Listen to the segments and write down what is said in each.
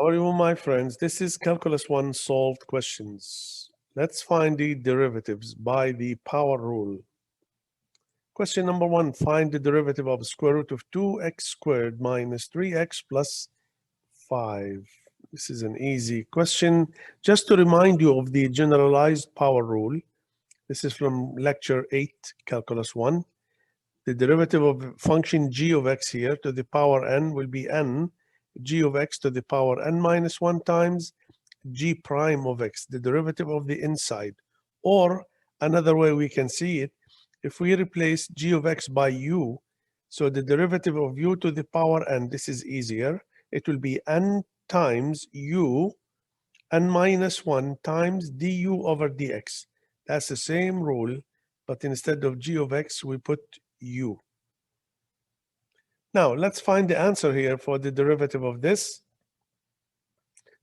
How are you, my friends? This is Calculus 1 solved questions. Let's find the derivatives by the power rule. Question number 1, find the derivative of square root of 2x squared minus 3x plus 5. This is an easy question. Just to remind you of the generalized power rule, this is from lecture 8, Calculus 1. The derivative of function g of x here to the power n will be n g of x to the power n minus 1 times g prime of x, the derivative of the inside. Or another way we can see it, if we replace g of x by u, so the derivative of u to the power n, this is easier, it will be n times u n minus 1 times du over dx. That's the same rule, but instead of g of x, we put u. Now, let's find the answer here for the derivative of this.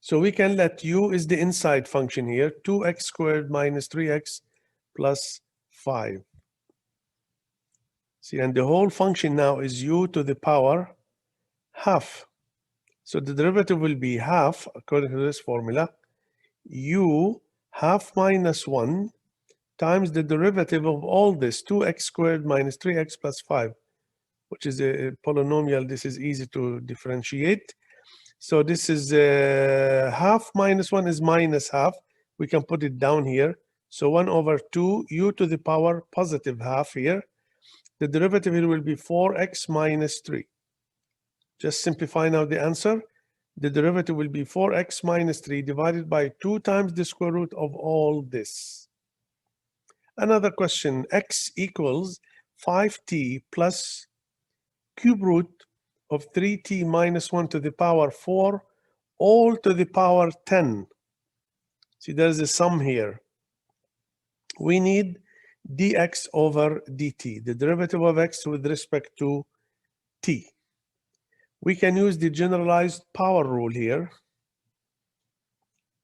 So we can let u is the inside function here, 2x squared minus 3x plus 5. See, and the whole function now is u to the power half. So the derivative will be half, according to this formula, u half minus 1 times the derivative of all this, 2x squared minus 3x plus 5, which is a polynomial. This is easy to differentiate. So this is half minus 1 is minus half. We can put it down here. So 1 over 2 u to the power positive half here. The derivative here will be 4x minus 3. Just simplify now the answer. The derivative will be 4x minus 3 divided by 2 times the square root of all this. Another question, x equals 5t plus cube root of 3t minus 1 to the power 4 all to the power 10. See, there's a sum here. We need dx over dt, the derivative of x with respect to t. We can use the generalized power rule here,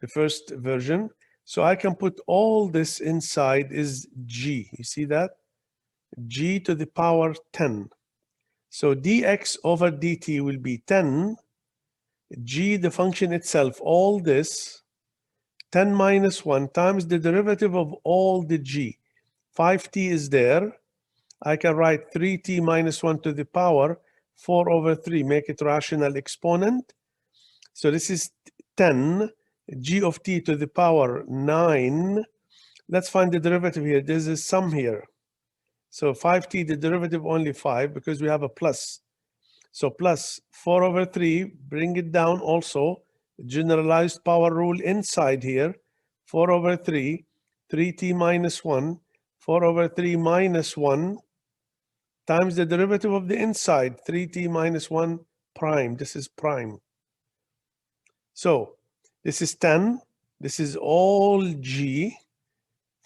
the first version. So I can put all this inside is g. You see that? G to the power 10. So dx over dt will be 10, g, the function itself, all this, 10 minus 1 times the derivative of all the g. 5t is there. I can write 3t minus 1 to the power 4 over 3, make it rational exponent. So this is 10, g of t to the power 9. Let's find the derivative here. There's a sum here. So 5t, the derivative only 5 because we have a plus. So plus 4 over 3, bring it down also. Generalized power rule inside here. 4 over 3, 3t minus 1, 4 over 3 minus 1 times the derivative of the inside, 3t minus 1 prime. This is prime. So this is 10. This is all g.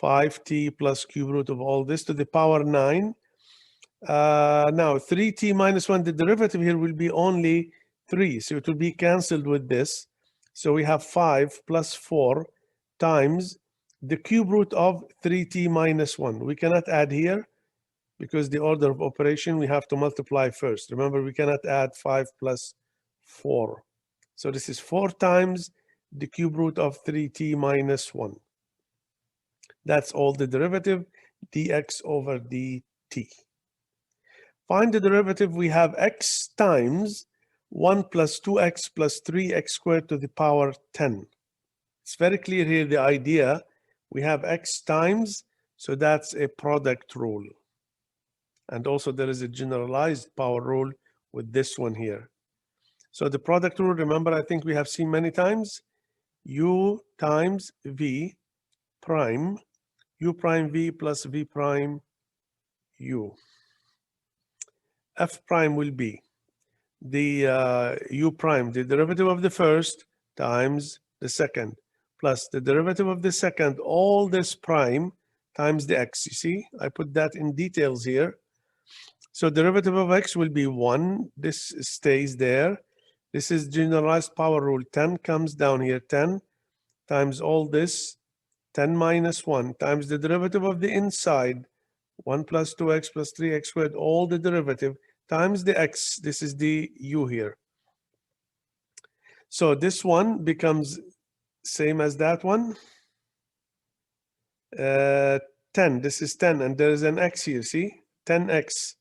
5t plus cube root of all this to the power 9. Now 3t minus 1, the derivative here will be only 3. So it will be cancelled with this. So we have 5 plus 4 times the cube root of 3t minus 1. We cannot add here because the order of operation, we have to multiply first. Remember, we cannot add 5 plus 4. So this is 4 times the cube root of 3t minus 1. That's all the derivative, dx over dt. Find the derivative. We have x times 1 plus 2x plus 3x squared to the power 10. It's very clear here, the idea. We have x times, so that's a product rule. And also there is a generalized power rule with this one here. So the product rule, remember, I think we have seen many times, u times v prime, u prime v plus v prime u. F prime will be the u prime, the derivative of the first times the second, plus the derivative of the second, all this prime times the x. You see, I put that in details here. So derivative of x will be 1. This stays there. This is generalized power rule. 10 comes down here. 10 times all this, 10 minus 1 times the derivative of the inside, 1 plus 2x plus 3x squared, all the derivative, times the x. This is the u here. So this one becomes same as that one. 10, this is 10, and there is an x here, see? 10x.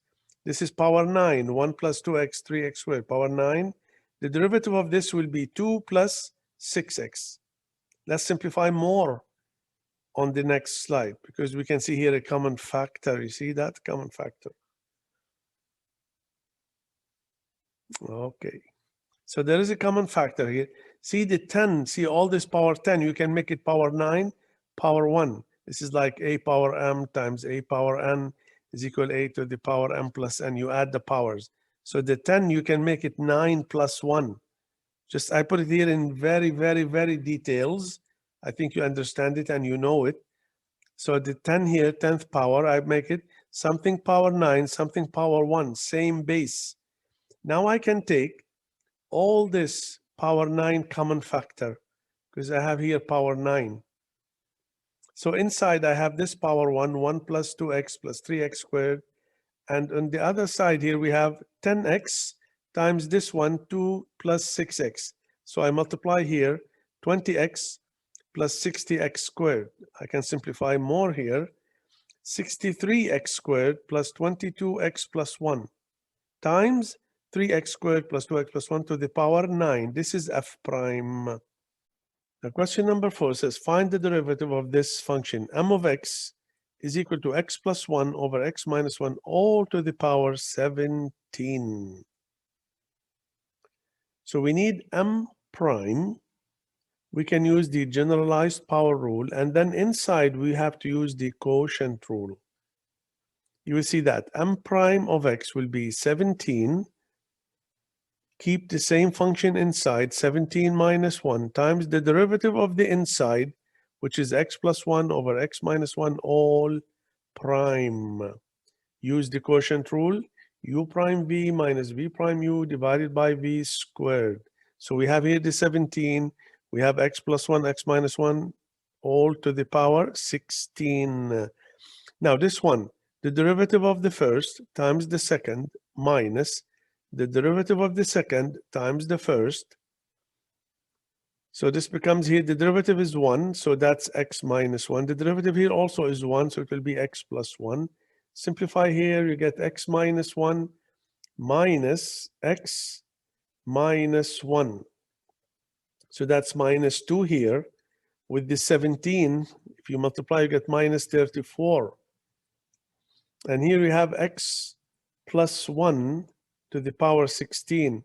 This is power 9, 1 plus 2x, 3x squared, power 9. The derivative of this will be 2 plus 6x. Let's simplify more on the next slide, because we can see here a common factor. You see that? Common factor. Okay. So there is a common factor here. See the 10, see all this power 10, you can make it power 9, power 1. This is like a power m times a power n is equal a to the power m plus n. You add the powers. So the 10, you can make it 9 plus 1. Just I put it here in very, very, very details. I think you understand it and you know it. So the 10 here, 10th power, I make it something power 9, something power 1, same base. Now I can take all this power 9 common factor, because I have here power 9. So inside I have this power 1, 1 plus 2x plus 3x squared. And on the other side here we have 10x times this one, 2 plus 6x. So I multiply here 20x plus 60x squared. I can simplify more here. 63x squared plus 22x plus 1 times 3x squared plus 2x plus 1 to the power 9. This is f prime. Now question number 4 says, find the derivative of this function. M of x is equal to x plus 1 over x minus 1 all to the power 17. So we need m prime. We can use the generalized power rule, and then inside we have to use the quotient rule. You will see that m prime of x will be 17. Keep the same function inside, 17 minus 1 times the derivative of the inside, which is x plus 1 over x minus 1 all prime. Use the quotient rule, u prime v minus v prime u divided by v squared. So we have here the 17, we have x plus 1, x minus 1, all to the power 16. Now this one, the derivative of the first times the second minus the derivative of the second times the first. So this becomes here, the derivative is 1, so that's x minus 1. The derivative here also is 1, so it will be x plus 1. Simplify here, you get x minus 1 minus x minus 1. So that's minus 2 here. With the 17, if you multiply, you get minus 34. And here we have x plus 1 to the power 16.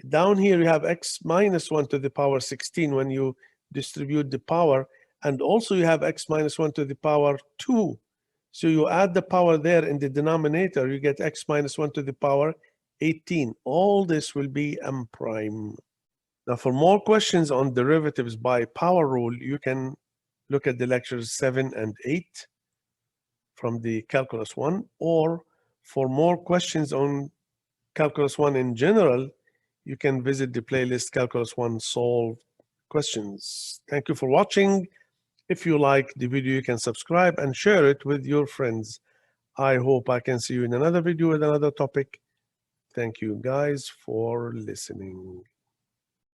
Down here, you have x minus 1 to the power 16 when you distribute the power. And also you have x minus 1 to the power 2. So you add the power there in the denominator, you get x minus 1 to the power 18. All this will be m prime. Now, for more questions on derivatives by power rule, you can look at the lectures 7 and 8 from the Calculus 1, or for more questions on Calculus 1 in general, you can visit the playlist Calculus 1 Solved Questions. Thank you for watching. If you like the video, you can subscribe and share it with your friends. I hope I can see you in another video with another topic. Thank you guys for listening.